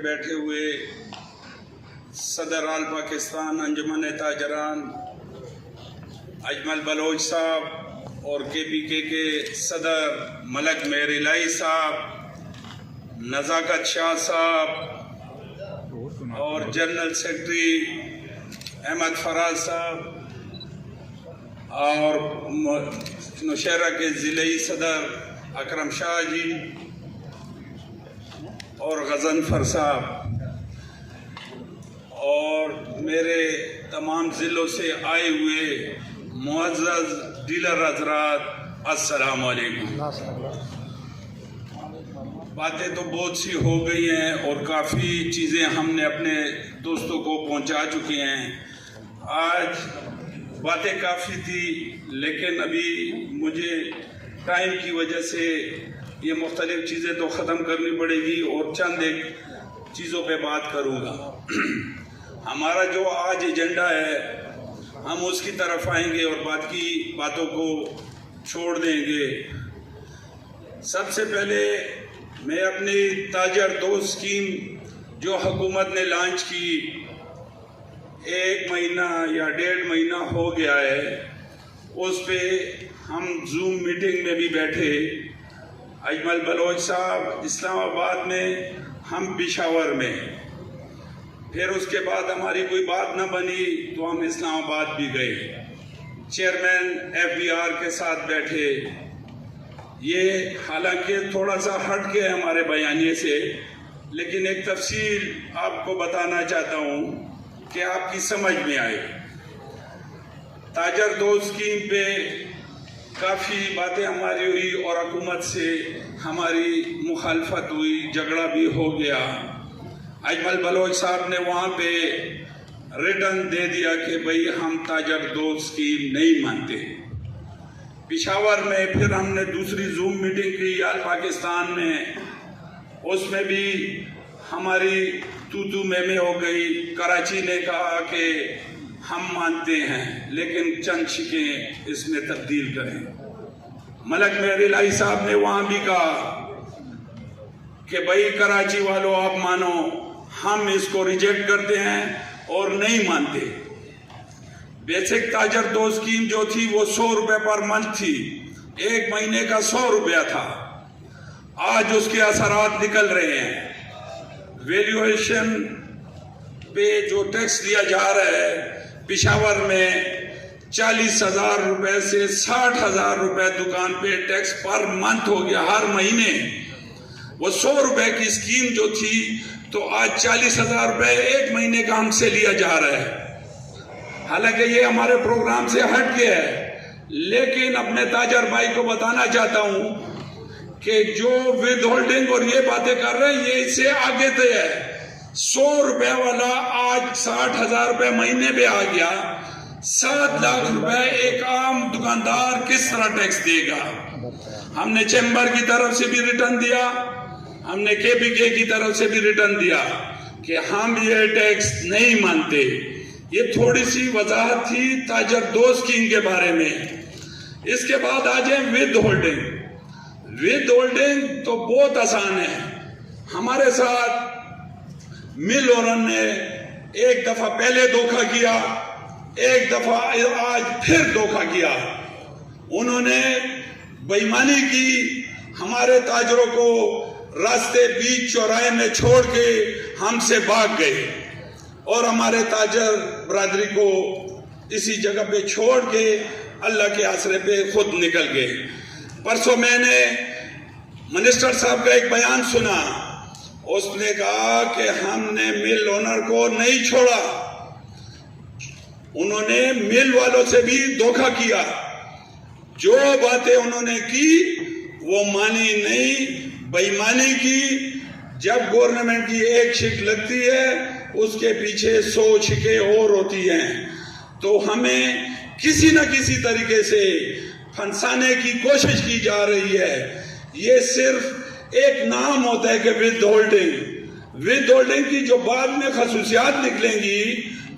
بیٹھے ہوئے صدر آل پاکستان انجمن تاجران اجمل بلوچ صاحب اور KPK کے صدر ملک مہر الہی صاحب، نزاکت شاہ صاحب اور جنرل سیکرٹری احمد فراز صاحب اور نوشہرہ کے ضلعی صدر اکرم شاہ جی اور غضنفر صاحب اور میرے تمام ضلعوں سے آئے ہوئے معزز ڈیلر حضرات، السلام علیکم۔ باتیں تو بہت سی ہو گئی ہیں اور کافی چیزیں ہم نے اپنے دوستوں کو پہنچا چکے ہیں۔ آج باتیں کافی تھی لیکن ابھی مجھے ٹائم کی وجہ سے یہ مختلف چیزیں تو ختم کرنی پڑے گی اور چند ایک چیزوں پہ بات کروں گا۔ ہمارا جو آج ایجنڈا ہے ہم اس کی طرف آئیں گے اور باتوں کو چھوڑ دیں گے۔ سب سے پہلے میں اپنی تاجر دوست اسکیم جو حکومت نے لانچ کی 1 مہینہ یا 1.5 مہینہ ہو گیا ہے، اس پہ ہم زوم میٹنگ میں بھی بیٹھے، اجمل بلوچ صاحب اسلام آباد میں، ہم پشاور میں، پھر اس کے بعد ہماری کوئی بات نہ بنی تو ہم اسلام آباد بھی گئے، چیئرمین FBR کے ساتھ بیٹھے۔ یہ حالانکہ تھوڑا سا ہٹ کے ہمارے بیانیے سے، لیکن ایک تفصیل آپ کو بتانا چاہتا ہوں کہ آپ کی سمجھ میں آئے۔ تاجر دوست اسکیم پہ کافی باتیں ہماری ہوئی اور حکومت سے ہماری مخالفت ہوئی، جھگڑا بھی ہو گیا۔ اجمل بلوچ صاحب نے وہاں پہ ریٹن دے دیا کہ بھئی ہم تاجر دوست اسکیم نہیں مانتے۔ پشاور میں پھر ہم نے دوسری زوم میٹنگ کی آل پاکستان میں، اس میں بھی ہماری تو میں ہو گئی۔ کراچی نے کہا کہ ہم مانتے ہیں لیکن چند شکیں اس میں تبدیل کریں۔ ملک مہر الہی صاحب نے وہاں بھی کہا کہ بھئی کراچی والوں آپ مانو، ہم اس کو ریجیکٹ کرتے ہیں اور نہیں مانتے۔ بیسک تاجر دوست اسکیم جو تھی وہ 100 روپے پر منتھ تھی، 1 مہینے کا 100 روپیہ تھا۔ آج اس کے اثرات نکل رہے ہیں۔ ویلیویشن پہ جو ٹیکس دیا جا رہا ہے پشاور میں 40,000 روپے سے 60,000 روپے دکان پہ ٹیکس پر منتھ ہو گیا، ہر مہینے۔ وہ 100 روپے کی اسکیم جو تھی تو آج 40,000 روپے 1 مہینے کا ہم سے لیا جا رہا ہے۔ حالانکہ یہ ہمارے پروگرام سے ہٹ کے ہے، لیکن اپنے تاجر بھائی کو بتانا چاہتا ہوں کہ جو ود ہولڈنگ اور یہ باتیں کر رہے ہیں یہ اس سے آگے تے ہے۔ 100 روپے والا آج 60,000 روپے مہینے پہ آ گیا۔ 7 لاکھ روپے ایک عام دکاندار کس طرح ٹیکس دے گا؟ ہم نے چیمبر کی طرف سے بھی ریٹرن دیا، ہم نے KPK کی طرف سے بھی ریٹرن دیا کہ ہم یہ ٹیکس نہیں مانتے۔ یہ تھوڑی سی وضاحت تھی تاجر دوست اسکیم کے بارے میں۔ اس کے بعد آ جائیں ود ہولڈنگ۔ ود ہولڈنگ تو بہت آسان ہے۔ ہمارے ساتھ مل اونرز نے ایک دفعہ پہلے دھوکہ کیا، ایک دفعہ آج پھر دھوکہ کیا۔ انہوں نے بے ایمانی کی، ہمارے تاجروں کو راستے بیچ چوراہے میں چھوڑ کے ہم سے بھاگ گئے اور ہمارے تاجر برادری کو اسی جگہ پہ چھوڑ کے اللہ کے آسرے پہ خود نکل گئے۔ پرسوں میں نے منسٹر صاحب کا ایک بیان سنا، اس نے کہا کہ ہم نے مل اونر کو نہیں چھوڑا، انہوں نے مل والوں سے بھی دھوکہ کیا۔ جو باتیں انہوں نے کی وہ مانی نہیں، بے ایمانی کی۔ جب گورنمنٹ کی ایک شک لگتی ہے اس کے پیچھے 100 شکیں اور ہوتی ہیں، تو ہمیں کسی نہ کسی طریقے سے پھنسانے کی کوشش کی جا رہی ہے۔ یہ صرف ایک نام ہوتا ہے کہ ود ہولڈنگ کی جو بعد میں خصوصیات نکلیں گی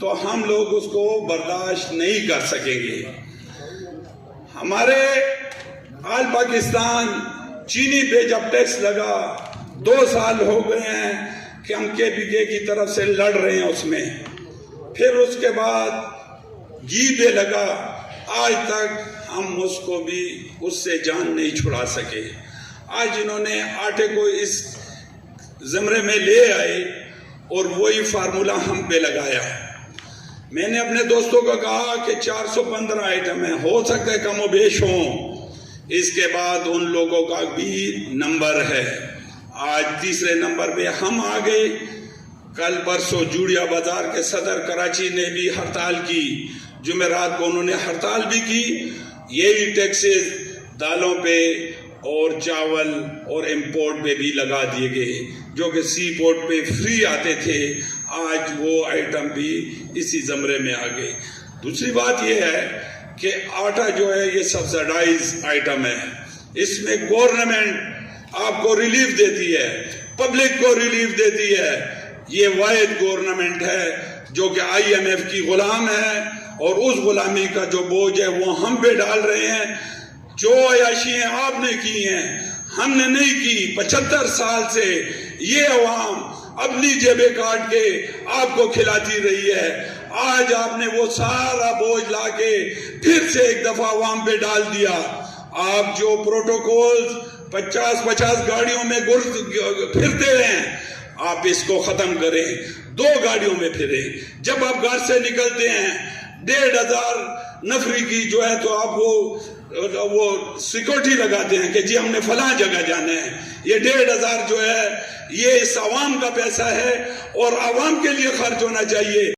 تو ہم لوگ اس کو برداشت نہیں کر سکیں گے۔ ہمارے آل پاکستان چینی پہ جب ٹیکس لگا 2 سال ہو گئے ہیں، کہ ہم KPK کی طرف سے لڑ رہے ہیں اس میں. پھر اس کے بعد جیبے لگا، آج تک ہم اس کو بھی اس سے جان نہیں چھڑا سکے. آج انہوں نے آٹے کو اس زمرے میں لے آئے اور وہی فارمولا ہم پہ لگایا. میں نے اپنے دوستوں کو کہا کہ 415 آئٹم ہیں، ہو سکتا ہے کم و بیش ہوں. اس کے بعد ان لوگوں کا بھی نمبر ہے. آج تیسرے نمبر پہ ہم آ گئے. کل پرسوں جوڑیا بازار کے صدر کراچی نے بھی ہڑتال کی، جمعرات کو انہوں نے ہڑتال بھی کی. یہی ٹیکسز دالوں پہ اور چاول اور امپورٹ پہ بھی لگا دیے گئے، جو کہ سی پورٹ پہ فری آتے تھے. آج وہ آئٹم بھی اسی زمرے میں آ گئے. دوسری بات یہ ہے کہ آٹا جو ہے یہ سبسڈائز آئٹم ہے. اس میں گورنمنٹ آپ کو ریلیف دیتی ہے، پبلک کو ریلیف دیتی ہے. یہ واحد گورنمنٹ ہے جو کہ IMF کی غلام ہے، اور اس غلامی کا جو بوجھ ہے وہ ہم پہ ڈال رہے ہیں. جو عیاشیاں آپ نے کی ہیں ہم نے نہیں کی. 75 سال سے یہ عوام اپنی جیبیں کاٹ کے آپ کو کھلاتی رہی ہے. آج آپ نے وہ سارا بوجھ لا کے پھر سے ایک دفعہ عوام پہ ڈال دیا. آپ جو پروٹوکولز 50 گاڑیوں میں پھرتے ہیں، آپ اس کو ختم کریں. 2 گاڑیوں میں پھریں. جب آپ گھر سے نکلتے ہیں 1,500 نفری کی جو ہے تو آپ وہ سیکورٹی لگاتے ہیں کہ جی ہم نے فلاں جگہ جانا ہے. یہ 1,500 جو ہے یہ اس عوام کا پیسہ ہے اور عوام کے لیے خرچ ہونا چاہیے.